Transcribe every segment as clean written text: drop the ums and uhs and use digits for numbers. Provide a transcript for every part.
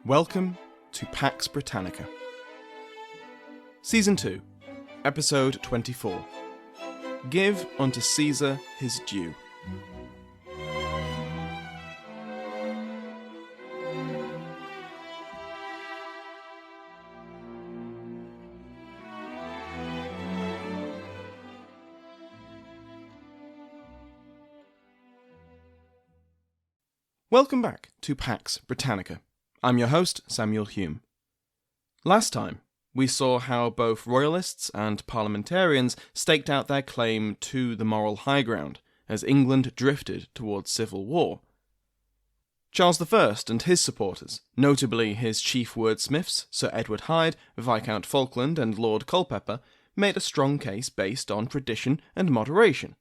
Welcome to Pax Britannica. Season 2, Episode 24. Give unto Caesar his due. Welcome back to Pax Britannica. I'm your host, Samuel Hume. Last time, we saw how both royalists and parliamentarians staked out their claim to the moral high ground as England drifted towards civil war. Charles I and his supporters, notably his chief wordsmiths, Sir Edward Hyde, Viscount Falkland and Lord Culpeper, made a strong case based on tradition and moderation.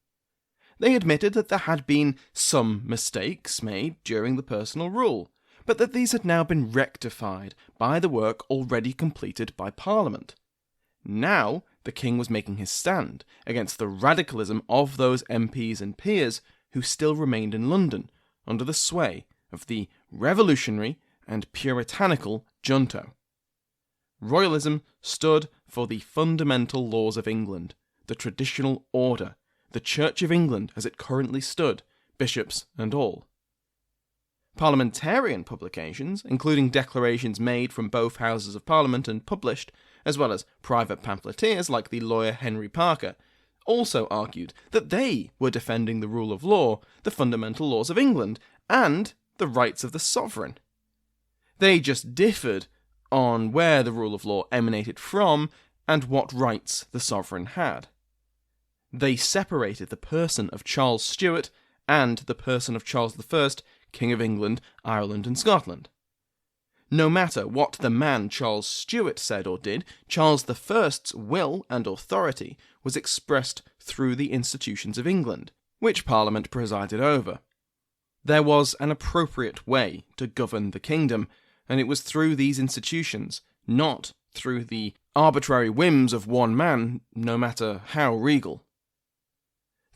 They admitted that there had been some mistakes made during the personal rule, but that these had now been rectified by the work already completed by Parliament. Now, the king was making his stand against the radicalism of those MPs and peers who still remained in London under the sway of the revolutionary and puritanical junto. Royalism stood for the fundamental laws of England, the traditional order, the Church of England as it currently stood, bishops and all. Parliamentarian publications, including declarations made from both Houses of Parliament and published, as well as private pamphleteers like the lawyer Henry Parker, also argued that they were defending the rule of law, the fundamental laws of England, and the rights of the sovereign. They just differed on where the rule of law emanated from and what rights the sovereign had. They separated the person of Charles Stuart and the person of Charles I, King of England, Ireland and Scotland. No matter what the man Charles Stuart said or did, Charles I's will and authority was expressed through the institutions of England, which Parliament presided over. There was an appropriate way to govern the kingdom, and it was through these institutions, not through the arbitrary whims of one man, no matter how regal.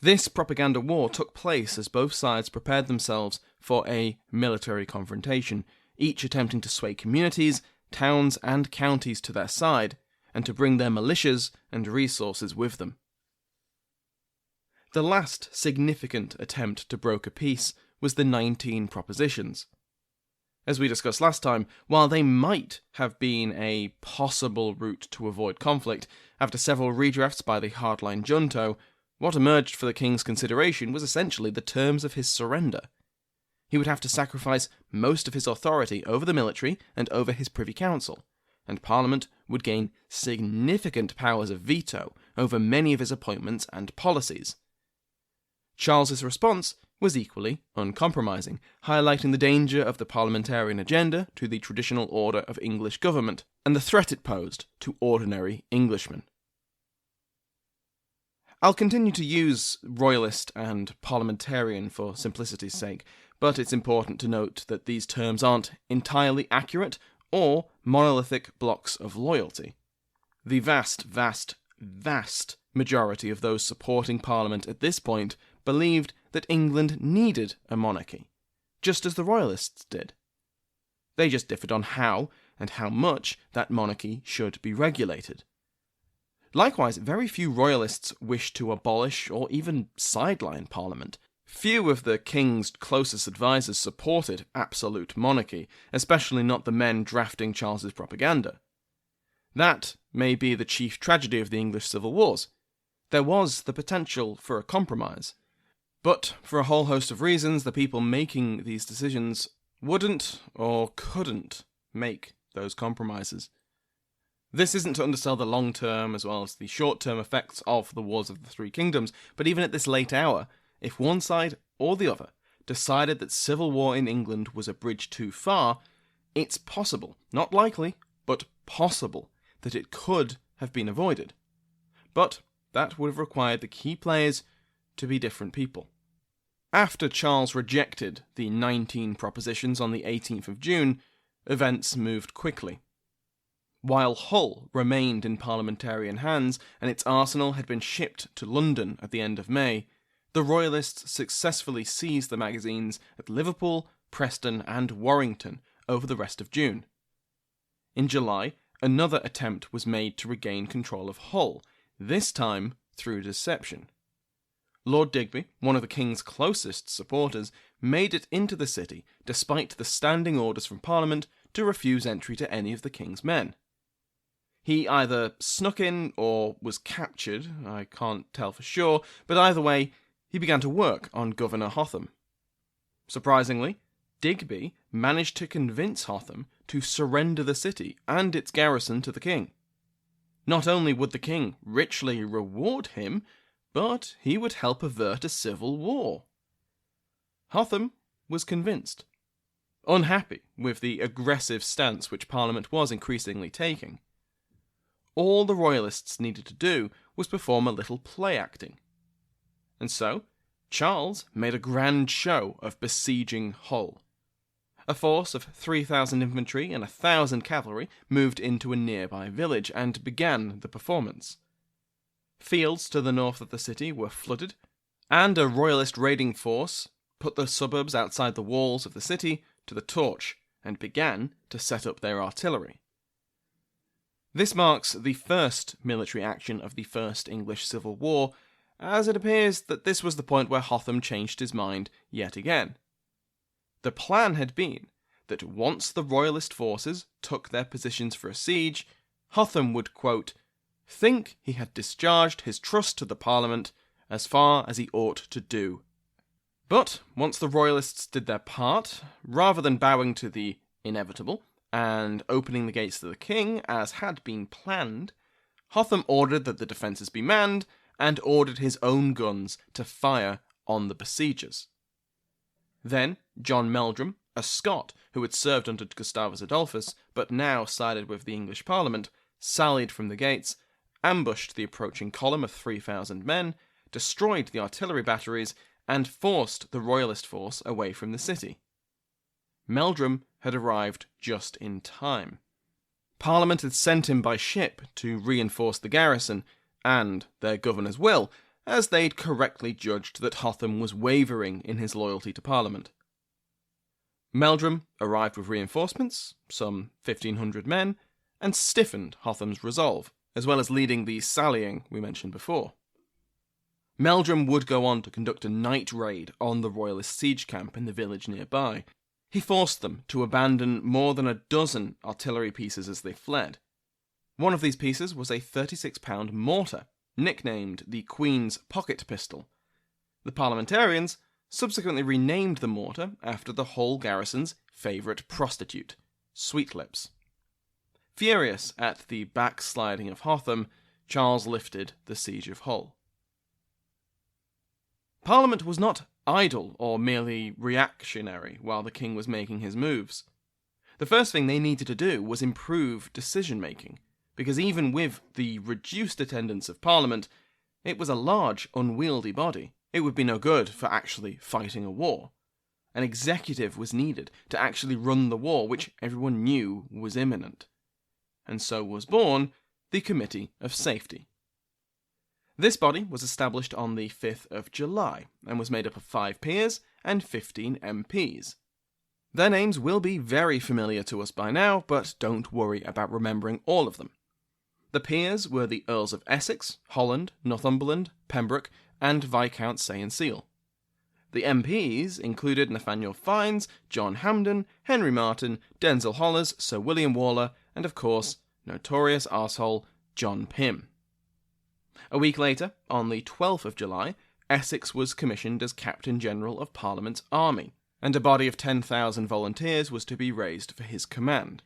This propaganda war took place as both sides prepared themselves for a military confrontation, each attempting to sway communities, towns and counties to their side, and to bring their militias and resources with them. The last significant attempt to broker peace was the 19 Propositions. As we discussed last time, while they might have been a possible route to avoid conflict, after several redrafts by the hardline junto, what emerged for the king's consideration was essentially the terms of his surrender. He would have to sacrifice most of his authority over the military and over his Privy Council, and Parliament would gain significant powers of veto over many of his appointments and policies. Charles's response was equally uncompromising, highlighting the danger of the parliamentarian agenda to the traditional order of English government and the threat it posed to ordinary Englishmen. I'll continue to use royalist and parliamentarian for simplicity's sake, but it's important to note that these terms aren't entirely accurate or monolithic blocks of loyalty. The vast majority of those supporting Parliament at this point believed that England needed a monarchy, just as the royalists did. They just differed on how and how much that monarchy should be regulated. Likewise, very few royalists wished to abolish or even sideline Parliament. Few of the king's closest advisers supported absolute monarchy, especially not the men drafting Charles's propaganda. That may be the chief tragedy of the English civil wars. There was the potential for a compromise, but for a whole host of reasons, the people making these decisions wouldn't or couldn't make those compromises. This isn't to undersell the long-term as well as the short-term effects of the Wars of the Three Kingdoms, but even at this late hour, if one side or the other decided that civil war in England was a bridge too far, it's possible, not likely, but possible, that it could have been avoided. But that would have required the key players to be different people. After Charles rejected the 19 Propositions on the 18th of June, events moved quickly. While Hull remained in parliamentarian hands and its arsenal had been shipped to London at the end of May, the Royalists successfully seized the magazines at Liverpool, Preston and Warrington over the rest of June. in July, another attempt was made to regain control of Hull, this time through deception. Lord Digby, one of the king's closest supporters, made it into the city despite the standing orders from Parliament to refuse entry to any of the king's men. He either snuck in or was captured, I can't tell for sure, but either way, he began to work on Governor Hotham. Surprisingly, Digby managed to convince Hotham to surrender the city and its garrison to the king. Not only would the king richly reward him, but he would help avert a civil war. Hotham was convinced, unhappy with the aggressive stance which Parliament was increasingly taking. All the royalists needed to do was perform a little play acting. And so, Charles made a grand show of besieging Hull. A force of 3,000 infantry and 1,000 cavalry moved into a nearby village and began the performance. Fields to the north of the city were flooded, and a royalist raiding force put the suburbs outside the walls of the city to the torch and began to set up their artillery. This marks the first military action of the First English Civil War, as it appears that this was the point where Hotham changed his mind yet again. The plan had been that once the royalist forces took their positions for a siege, Hotham would, quote, think he had discharged his trust to the Parliament as far as he ought to do. But once the royalists did their part, rather than bowing to the inevitable and opening the gates to the king as had been planned, Hotham ordered that the defences be manned and ordered his own guns to fire on the besiegers. Then John Meldrum, a Scot who had served under Gustavus Adolphus but now sided with the English Parliament, sallied from the gates, ambushed the approaching column of 3,000 men, destroyed the artillery batteries, and forced the royalist force away from the city. Meldrum had arrived just in time. Parliament had sent him by ship to reinforce the garrison, and their governor's will, as they'd correctly judged that Hotham was wavering in his loyalty to Parliament. Meldrum arrived with reinforcements, some 1,500 men, and stiffened Hotham's resolve, as well as leading the sallying we mentioned before. Meldrum would go on to conduct a night raid on the royalist siege camp in the village nearby. He forced them to abandon more than a dozen artillery pieces as they fled. One of these pieces was a 36-pound mortar, nicknamed the Queen's pocket pistol. The parliamentarians subsequently renamed the mortar after the Hull garrison's favourite prostitute, Sweetlips. Furious at the backsliding of Hotham, Charles lifted the siege of Hull. Parliament was not idle or merely reactionary while the king was making his moves. The first thing they needed to do was improve decision-making, because even with the reduced attendance of Parliament, it was a large, unwieldy body. It would be no good for actually fighting a war. An executive was needed to actually run the war, which everyone knew was imminent. And so was born the Committee of Safety. This body was established on the 5th of July and was made up of 5 peers and 15 MPs. Their names will be very familiar to us by now, but don't worry about remembering all of them. The peers were the Earls of Essex, Holland, Northumberland, Pembroke, and Viscount Say and Seal. The MPs included Nathaniel Fiennes, John Hampden, Henry Martin, Denzil Hollis, Sir William Waller, and of course, notorious arsehole John Pym. A week later, on the 12th of July, Essex was commissioned as Captain General of Parliament's army, and a body of 10,000 volunteers was to be raised for his command.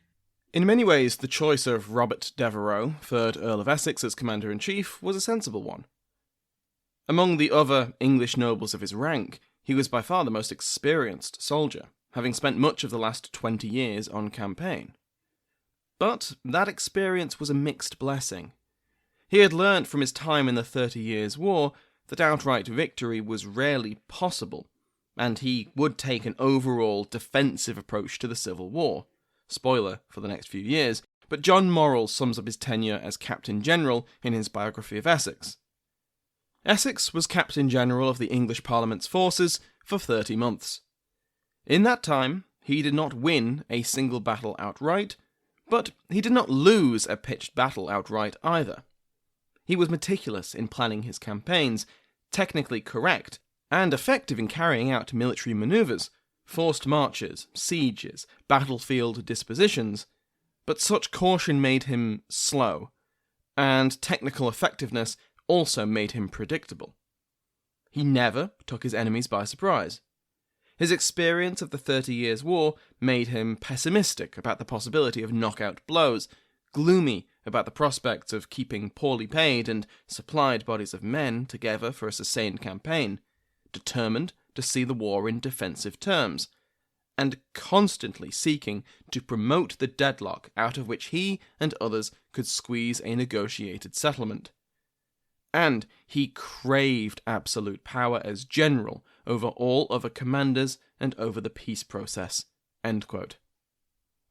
In many ways, the choice of Robert Devereux, 3rd Earl of Essex, as Commander-in-Chief was a sensible one. Among the other English nobles of his rank, he was by far the most experienced soldier, having spent much of the last 20 years on campaign. But that experience was a mixed blessing. He had learnt from his time in the 30 Years' War that outright victory was rarely possible, and he would take an overall defensive approach to the Civil War. Spoiler for the next few years, but John Morrell sums up his tenure as Captain General in his biography of Essex. Essex was Captain General of the English Parliament's forces for 30 months. In that time, he did not win a single battle outright, But he did not lose a pitched battle outright either. He was meticulous in planning his campaigns, technically correct, and effective in carrying out military maneuvers, forced marches, sieges, battlefield dispositions, but such caution made him slow, and technical effectiveness also made him predictable. He never took his enemies by surprise. His experience of the 30 Years' War made him pessimistic about the possibility of knockout blows, gloomy about the prospects of keeping poorly paid and supplied bodies of men together for a sustained campaign, determined to see the war in defensive terms, and constantly seeking to promote the deadlock out of which he and others could squeeze a negotiated settlement. And he craved absolute power as general over all other commanders and over the peace process." End quote.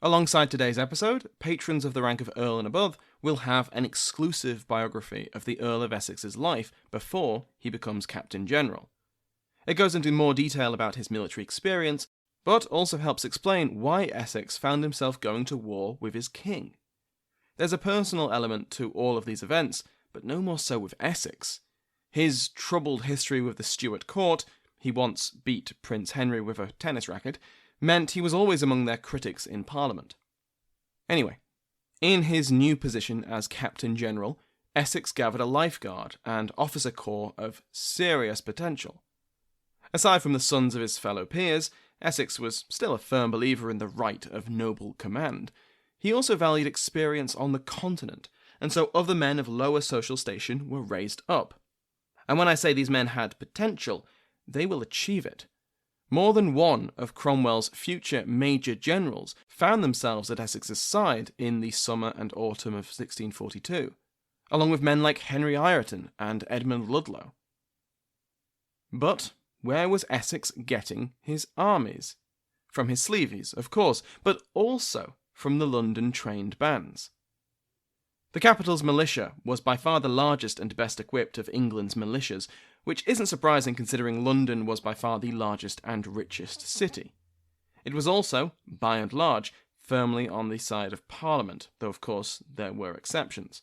Alongside today's episode, patrons of the rank of Earl and above will have an exclusive biography of the Earl of Essex's life before he becomes Captain General. It goes into more detail about his military experience, but also helps explain why Essex found himself going to war with his king. There's a personal element to all of these events, but no more so with Essex. His troubled history with the Stuart court — he once beat Prince Henry with a tennis racket — meant he was always among their critics in Parliament. Anyway, in his new position as Captain General, Essex gathered a lifeguard and officer corps of serious potential. Aside from the sons of his fellow peers, Essex was still a firm believer in the right of noble command. He also valued experience on the continent, and so other men of lower social station were raised up. And when I say these men had potential, they will achieve it. More than one of Cromwell's future major generals found themselves at Essex's side in the summer and autumn of 1642, along with men like Henry Ireton and Edmund Ludlow. But where was Essex getting his armies? From his sleeveys, of course, but also from the London trained bands. The capital's militia was by far the largest and best equipped of England's militias, which isn't surprising considering London was by far the largest and richest city. It was also, by and large, firmly on the side of Parliament, though of course there were exceptions.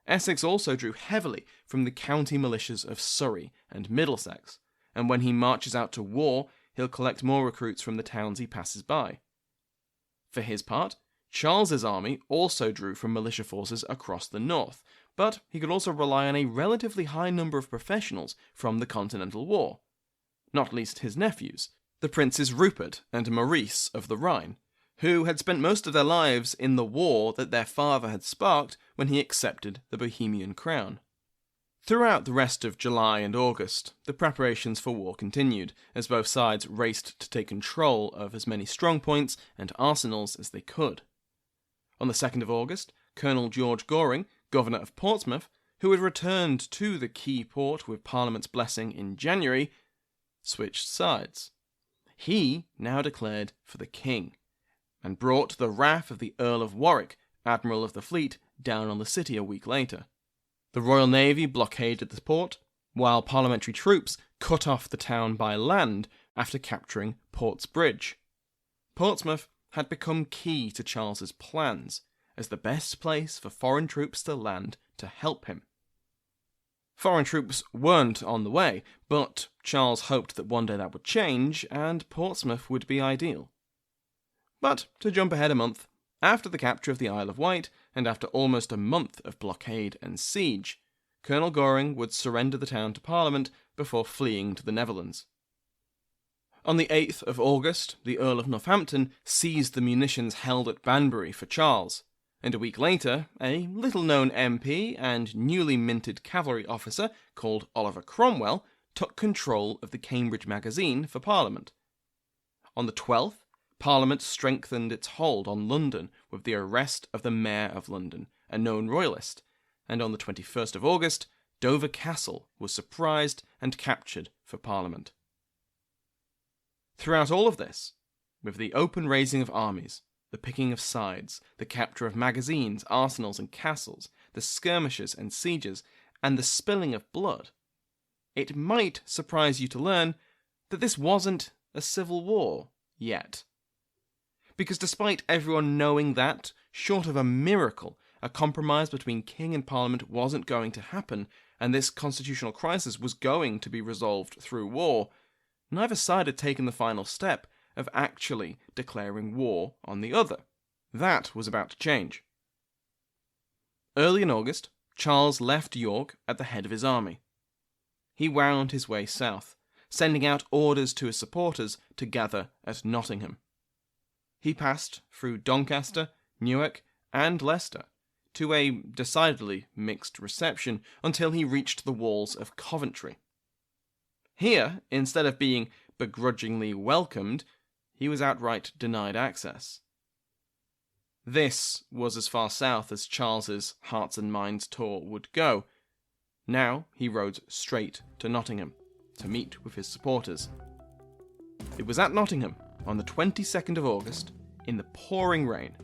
Essex also drew heavily from the county militias of Surrey and Middlesex, and when he marches out to war, he'll collect more recruits from the towns he passes by. For his part, Charles's army also drew from militia forces across the north, but he could also rely on a relatively high number of professionals from the Continental War, not least his nephews, the Princes Rupert and Maurice of the Rhine, who had spent most of their lives in the war that their father had sparked when he accepted the Bohemian crown. Throughout the rest of July and August, the preparations for war continued, as both sides raced to take control of as many strongpoints and arsenals as they could. On the 2nd of August, Colonel George Goring, Governor of Portsmouth, who had returned to the key port with Parliament's blessing in January, switched sides. He now declared for the king, and brought the wrath of the Earl of Warwick, Admiral of the Fleet, down on the city a week later. The Royal Navy blockaded the port, while parliamentary troops cut off the town by land after capturing Port's Bridge. Portsmouth had become key to Charles's plans, as the best place for foreign troops to land to help him. Foreign troops weren't on the way, but Charles hoped that one day that would change, and Portsmouth would be ideal. But, to jump ahead a month, after the capture of the Isle of Wight, and after almost a month of blockade and siege, Colonel Goring would surrender the town to Parliament before fleeing to the Netherlands. On the 8th of August, the Earl of Northampton seized the munitions held at Banbury for Charles, and a week later, a little-known MP and newly minted cavalry officer called Oliver Cromwell took control of the Cambridge magazine for Parliament. On the 12th, Parliament strengthened its hold on London with the arrest of the Mayor of London, a known royalist, and on the 21st of August, Dover Castle was surprised and captured for Parliament. Throughout all of this, with the open raising of armies, the picking of sides, the capture of magazines, arsenals and castles, the skirmishes and sieges, and the spilling of blood, it might surprise you to learn that this wasn't a civil war yet. Because despite everyone knowing that, short of a miracle, a compromise between king and parliament wasn't going to happen, and this constitutional crisis was going to be resolved through war, neither side had taken the final step of actually declaring war on the other. That was about to change. Early in August, Charles left York at the head of his army. He wound his way south, sending out orders to his supporters to gather at Nottingham. He passed through Doncaster, Newark, and Leicester, to a decidedly mixed reception until he reached the walls of Coventry. Here, instead of being begrudgingly welcomed, he was outright denied access. This was as far south as Charles's Hearts and Minds tour would go. Now he rode straight to Nottingham to meet with his supporters. It was at Nottingham, on the 22nd of August, in the pouring rain,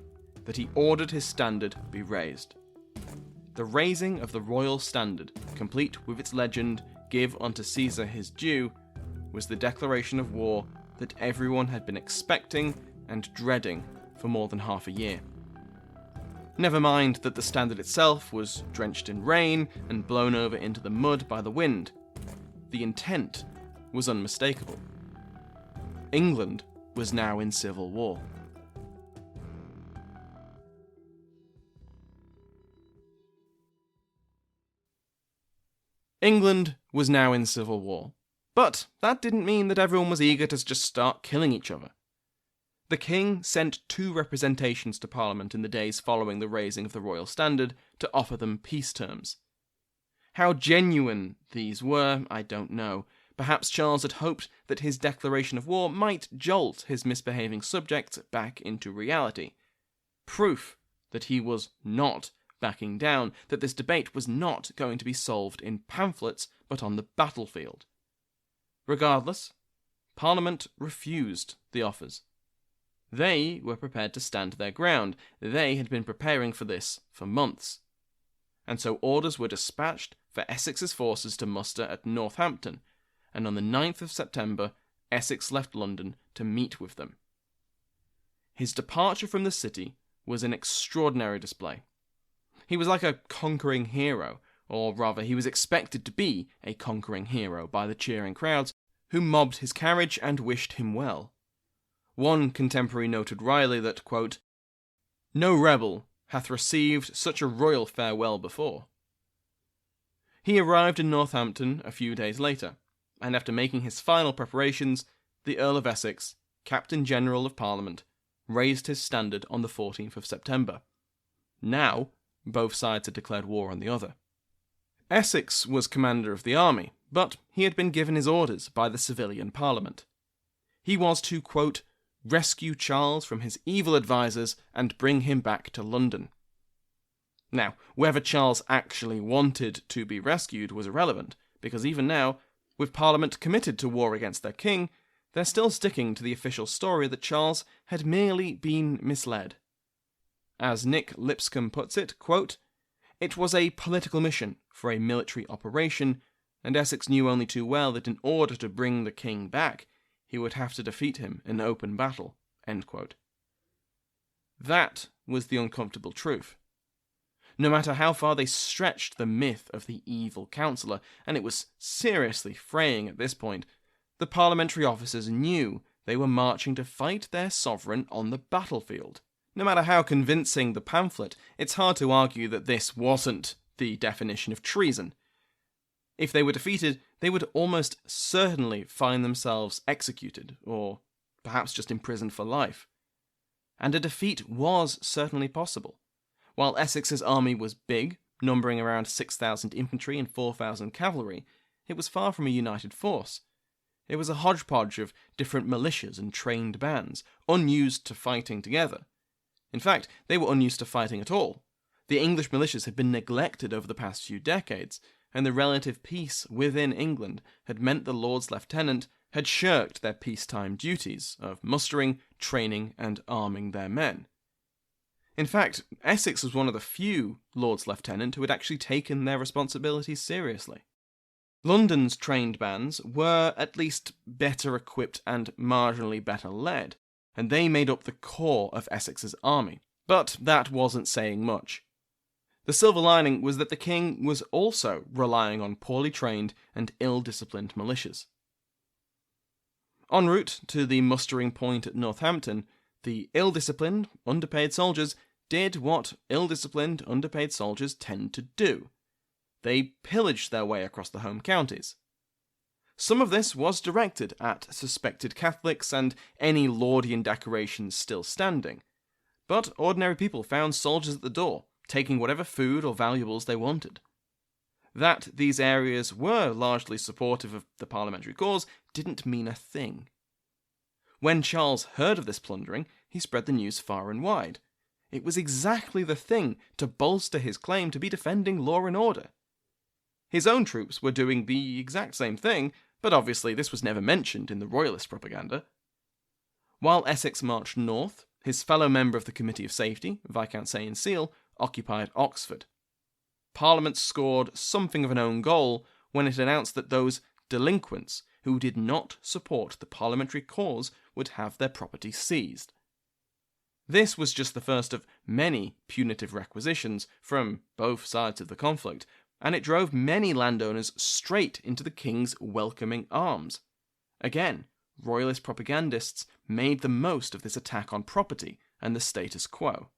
that he ordered his standard be raised. The raising of the royal standard, complete with its legend, "Give unto Caesar his due," was the declaration of war that everyone had been expecting and dreading for more than half a year. Never mind that the standard itself was drenched in rain and blown over into the mud by the wind. The intent was unmistakable. England was now in civil war. England was now in civil war, but that didn't mean that everyone was eager to just start killing each other. The king sent 2 representations to Parliament in the days following the raising of the royal standard to offer them peace terms. How genuine these were, I don't know. Perhaps Charles had hoped that his declaration of war might jolt his misbehaving subjects back into reality. Proof that he was not backing down, that this debate was not going to be solved in pamphlets, but on the battlefield. Regardless, Parliament refused the offers. They were prepared to stand their ground. They had been preparing for this for months. And so orders were dispatched for Essex's forces to muster at Northampton, and on the 9th of September, Essex left London to meet with them. His departure from the city was an extraordinary display. He was like a conquering hero, or rather he was expected to be a conquering hero by the cheering crowds who mobbed his carriage and wished him well. One contemporary noted wryly that, quote, "No rebel hath received such a royal farewell before." He arrived in Northampton a few days later, and after making his final preparations, the Earl of Essex, Captain General of Parliament, raised his standard on the 14th of September. Now, both sides had declared war on the other. Essex was commander of the army, but he had been given his orders by the civilian Parliament. He was to, quote, "rescue Charles from his evil advisers and bring him back to London." Now, whether Charles actually wanted to be rescued was irrelevant, because even now, with Parliament committed to war against their king, they're still sticking to the official story that Charles had merely been misled. As Nick Lipscombe puts it, quote, "It was a political mission for a military operation, and Essex knew only too well that in order to bring the king back, he would have to defeat him in open battle." End quote. That was the uncomfortable truth. No matter how far they stretched the myth of the evil counsellor, and it was seriously fraying at this point, the parliamentary officers knew they were marching to fight their sovereign on the battlefield. No matter how convincing the pamphlet, it's hard to argue that this wasn't the definition of treason. If they were defeated, they would almost certainly find themselves executed, or perhaps just imprisoned for life. And a defeat was certainly possible. While Essex's army was big, numbering around 6,000 infantry and 4,000 cavalry, it was far from a united force. It was a hodgepodge of different militias and trained bands, unused to fighting together. In fact, they were unused to fighting at all. The English militias had been neglected over the past few decades, and the relative peace within England had meant the Lords Lieutenant had shirked their peacetime duties of mustering, training, and arming their men. In fact, Essex was one of the few Lords Lieutenant who had actually taken their responsibilities seriously. London's trained bands were at least better equipped and marginally better led, and they made up the core of Essex's army. But that wasn't saying much. The silver lining was that the king was also relying on poorly trained and ill-disciplined militias. En route to the mustering point at Northampton, the ill-disciplined, underpaid soldiers did what ill-disciplined, underpaid soldiers tend to do. They pillaged their way across the home counties. Some of this was directed at suspected Catholics and any Laudian decorations still standing, but ordinary people found soldiers at the door, taking whatever food or valuables they wanted. That these areas were largely supportive of the parliamentary cause didn't mean a thing. When Charles heard of this plundering, he spread the news far and wide. It was exactly the thing to bolster his claim to be defending law and order. His own troops were doing the exact same thing, but obviously this was never mentioned in the royalist propaganda. While Essex marched north, his fellow member of the Committee of Safety, Viscount Sayen-Seal, occupied Oxford. Parliament scored something of an own goal when it announced that those delinquents who did not support the parliamentary cause would have their property seized. This was just the first of many punitive requisitions from both sides of the conflict, and it drove many landowners straight into the king's welcoming arms. Again, royalist propagandists made the most of this attack on property and the status quo.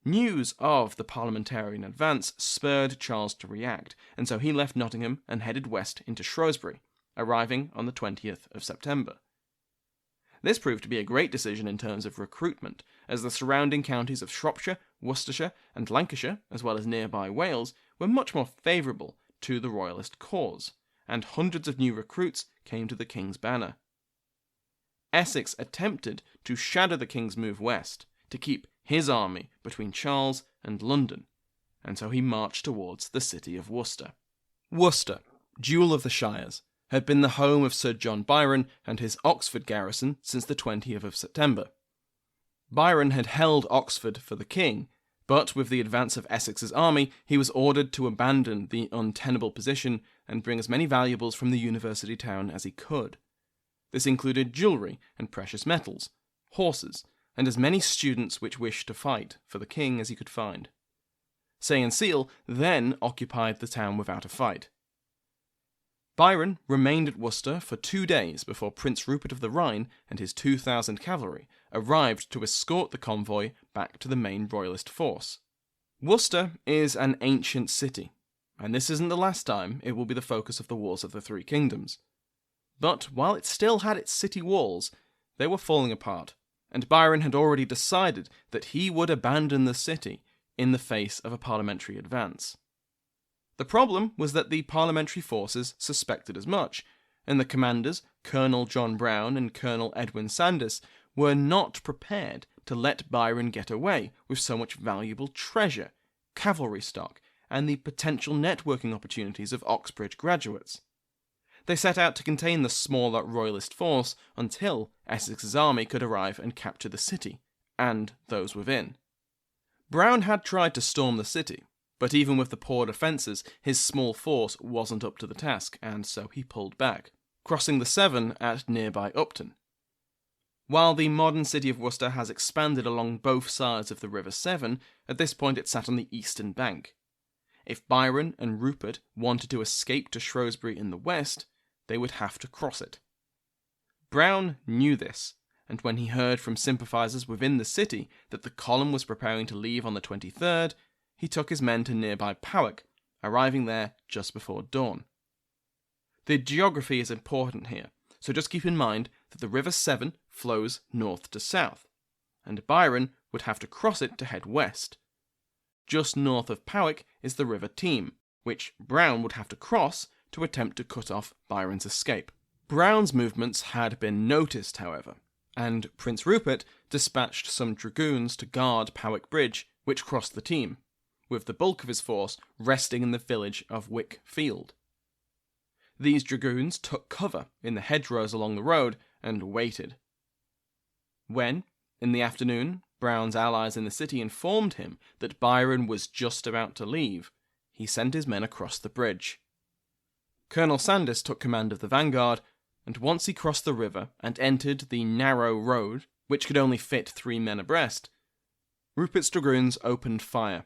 News of the parliamentarian advance spurred Charles to react, and so he left Nottingham and headed west into Shrewsbury, arriving on the 20th of September. This proved to be a great decision in terms of recruitment, as the surrounding counties of Shropshire, Worcestershire, and Lancashire, as well as nearby Wales, were much more favourable to the royalist cause, and hundreds of new recruits came to the king's banner. Essex attempted to shadow the king's move west, to keep his army between Charles and London, and so he marched towards the city of Worcester. Worcester, jewel of the shires, had been the home of Sir John Byron and his Oxford garrison since the 20th of September. Byron had held Oxford for the king, but with the advance of Essex's army, he was ordered to abandon the untenable position and bring as many valuables from the university town as he could. This included jewellery and precious metals, horses, and as many students which wished to fight for the king as he could find. Sayen-Seal then occupied the town without a fight. Byron remained at Worcester for 2 days before Prince Rupert of the Rhine and his 2,000 cavalry arrived to escort the convoy back to the main royalist force. Worcester is an ancient city, and this isn't the last time it will be the focus of the Wars of the Three Kingdoms. But while it still had its city walls, they were falling apart, and Byron had already decided that he would abandon the city in the face of a parliamentary advance. The problem was that the parliamentary forces suspected as much, and the commanders, Colonel John Brown and Colonel Edwin Sandys, were not prepared to let Byron get away with so much valuable treasure, cavalry stock, and the potential networking opportunities of Oxbridge graduates. They set out to contain the smaller royalist force until Essex's army could arrive and capture the city, and those within. Brown had tried to storm the city, but even with the poor defences, his small force wasn't up to the task, and so he pulled back, crossing the Severn at nearby Upton. While the modern city of Worcester has expanded along both sides of the River Severn, at this point it sat on the eastern bank. If Byron and Rupert wanted to escape to Shrewsbury in the west, they would have to cross it. Brown knew this, and when he heard from sympathisers within the city that the column was preparing to leave on the 23rd, he took his men to nearby Powick, arriving there just before dawn. The geography is important here, so just keep in mind that the River Severn flows north to south, and Byron would have to cross it to head west. Just north of Powick is the River Teme, which Brown would have to cross to attempt to cut off Byron's escape. Brown's movements had been noticed, however, and Prince Rupert dispatched some dragoons to guard Powick Bridge, which crossed the Teme, with the bulk of his force resting in the village of Wick Field. These dragoons took cover in the hedgerows along the road and waited. When, in the afternoon, Brown's allies in the city informed him that Byron was just about to leave, he sent his men across the bridge. Colonel Sandys took command of the vanguard, and once he crossed the river and entered the narrow road, which could only fit 3 men abreast, Rupert's dragoons opened fire.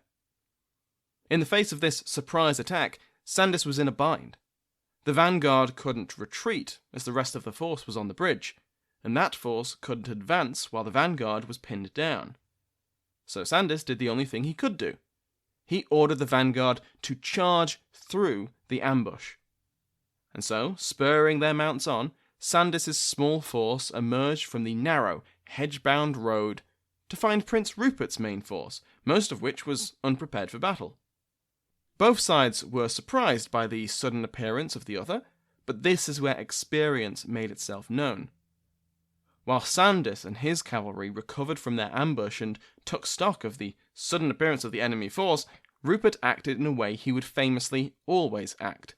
In the face of this surprise attack, Sandys was in a bind. The vanguard couldn't retreat, as the rest of the force was on the bridge, and that force couldn't advance while the vanguard was pinned down. So Sandys did the only thing he could do. He ordered the vanguard to charge through the ambush. And so, spurring their mounts on, Sandys's small force emerged from the narrow, hedge-bound road to find Prince Rupert's main force, most of which was unprepared for battle. Both sides were surprised by the sudden appearance of the other, but this is where experience made itself known. While Sandys and his cavalry recovered from their ambush and took stock of the sudden appearance of the enemy force, Rupert acted in a way he would famously always act: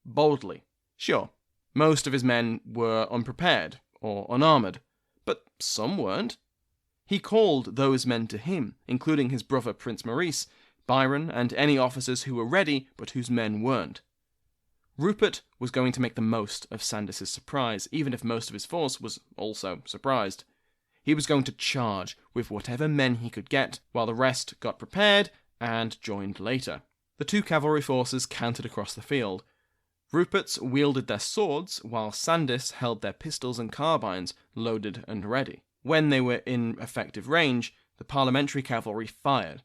boldly. Sure, most of his men were unprepared or unarmoured, but some weren't. He called those men to him, including his brother Prince Maurice, Byron, and any officers who were ready but whose men weren't. Rupert was going to make the most of Sandys's surprise, even if most of his force was also surprised. He was going to charge with whatever men he could get, while the rest got prepared and joined later. The 2 cavalry forces cantered across the field. Rupert's wielded their swords, while Sandys held their pistols and carbines loaded and ready. When they were in effective range, the parliamentary cavalry fired.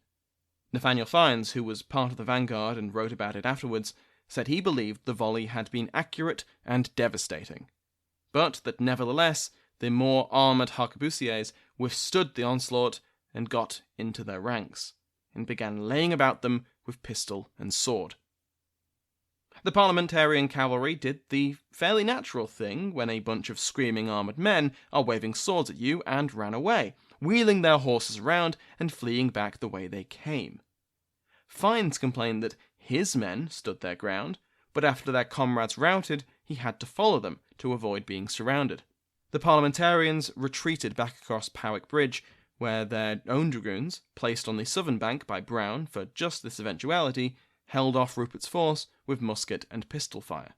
Nathaniel Fiennes, who was part of the vanguard and wrote about it afterwards, said he believed the volley had been accurate and devastating, but that nevertheless the more armoured harquebusiers withstood the onslaught and got into their ranks, and began laying about them with pistol and sword. The parliamentarian cavalry did the fairly natural thing when a bunch of screaming armoured men are waving swords at you, and ran away, wheeling their horses around and fleeing back the way they came. Fiennes complained that his men stood their ground, but after their comrades routed, he had to follow them to avoid being surrounded. The parliamentarians retreated back across Powick Bridge, where their own dragoons, placed on the southern bank by Brown for just this eventuality, held off Rupert's force with musket and pistol fire.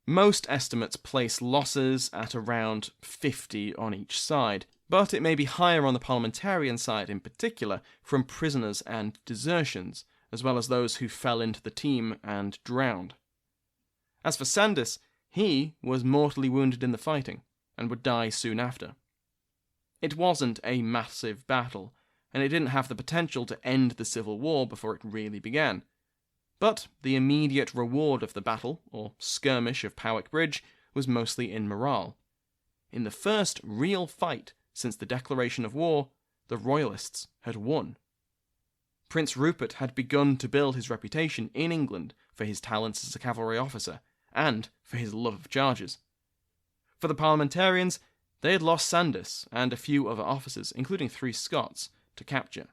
Most estimates place losses at around 50 on each side, but it may be higher on the parliamentarian side in particular from prisoners and desertions, as well as those who fell into the team and drowned. As for Sandys, he was mortally wounded in the fighting, and would die soon after. It wasn't a massive battle, and it didn't have the potential to end the Civil War before it really began. But the immediate reward of the battle, or skirmish of Powick Bridge, was mostly in morale. In the first real fight since the declaration of war, the Royalists had won. Prince Rupert had begun to build his reputation in England for his talents as a cavalry officer, and for his love of charges. For the parliamentarians, they had lost Sandys and a few other officers, including 3 Scots, to capture.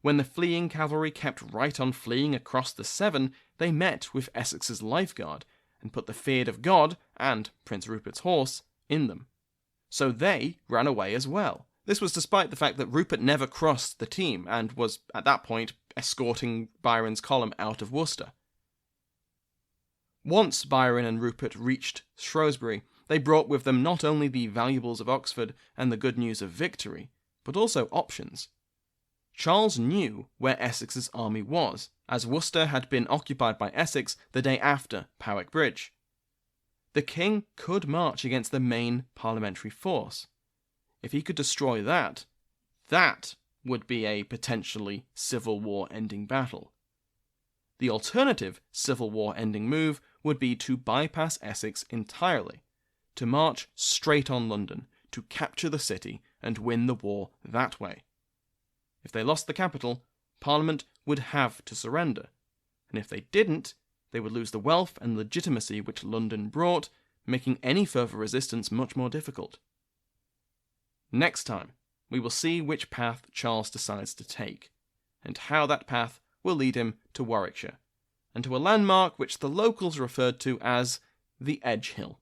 When the fleeing cavalry kept right on fleeing across the Severn, they met with Essex's lifeguard, and put the fear of God, and Prince Rupert's horse, in them. So they ran away as well. This was despite the fact that Rupert never crossed the team, and was, at that point, escorting Byron's column out of Worcester. Once Byron and Rupert reached Shrewsbury, they brought with them not only the valuables of Oxford and the good news of victory, but also options. Charles knew where Essex's army was, as Worcester had been occupied by Essex the day after Powick Bridge. The king could march against the main parliamentary force. If he could destroy that, that would be a potentially Civil War-ending battle. The alternative Civil War-ending move would be to bypass Essex entirely, to march straight on London, to capture the city and win the war that way. If they lost the capital, Parliament would have to surrender, and if they didn't, they would lose the wealth and legitimacy which London brought, making any further resistance much more difficult. Next time, we will see which path Charles decides to take, and how that path will lead him to Warwickshire, and to a landmark which the locals referred to as the Edge Hill.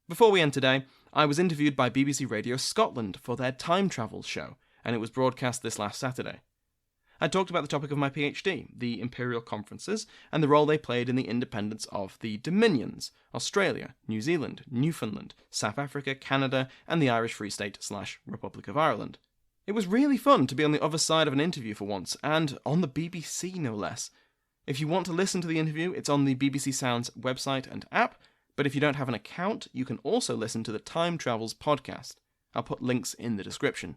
Before we end today, I was interviewed by BBC Radio Scotland for their time travel show, and it was broadcast this last Saturday. I talked about the topic of my PhD, the imperial conferences, and the role they played in the independence of the Dominions, Australia, New Zealand, Newfoundland, South Africa, Canada, and the Irish Free State/Republic of Ireland. It was really fun to be on the other side of an interview for once, and on the BBC no less. If you want to listen to the interview, it's on the BBC Sounds website and app, but if you don't have an account, you can also listen to the Time Travels podcast. I'll put links in the description.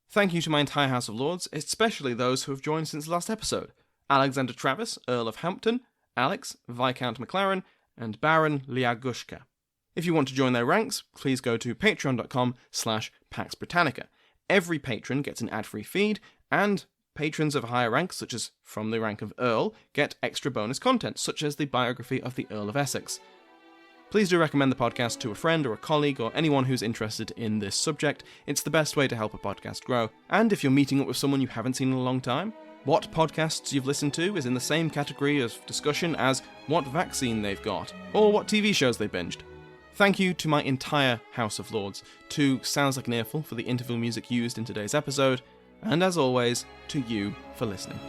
Thank you to my entire House of Lords, especially those who have joined since the last episode. Alexander Travis, Earl of Hampton, Alex, Viscount McLaren, and Baron Liagushka. If you want to join their ranks, please go to patreon.com/Pax Britannica. Every patron gets an ad-free feed, and patrons of higher ranks, such as from the rank of Earl, get extra bonus content, such as the biography of the Earl of Essex. Please do recommend the podcast to a friend or a colleague or anyone who's interested in this subject. It's the best way to help a podcast grow. And if you're meeting up with someone you haven't seen in a long time, what podcasts you've listened to is in the same category of discussion as what vaccine they've got, or what TV shows they binged. Thank you to my entire House of Lords, to Sounds Like an Earful for the interval music used in today's episode, and as always, to you for listening.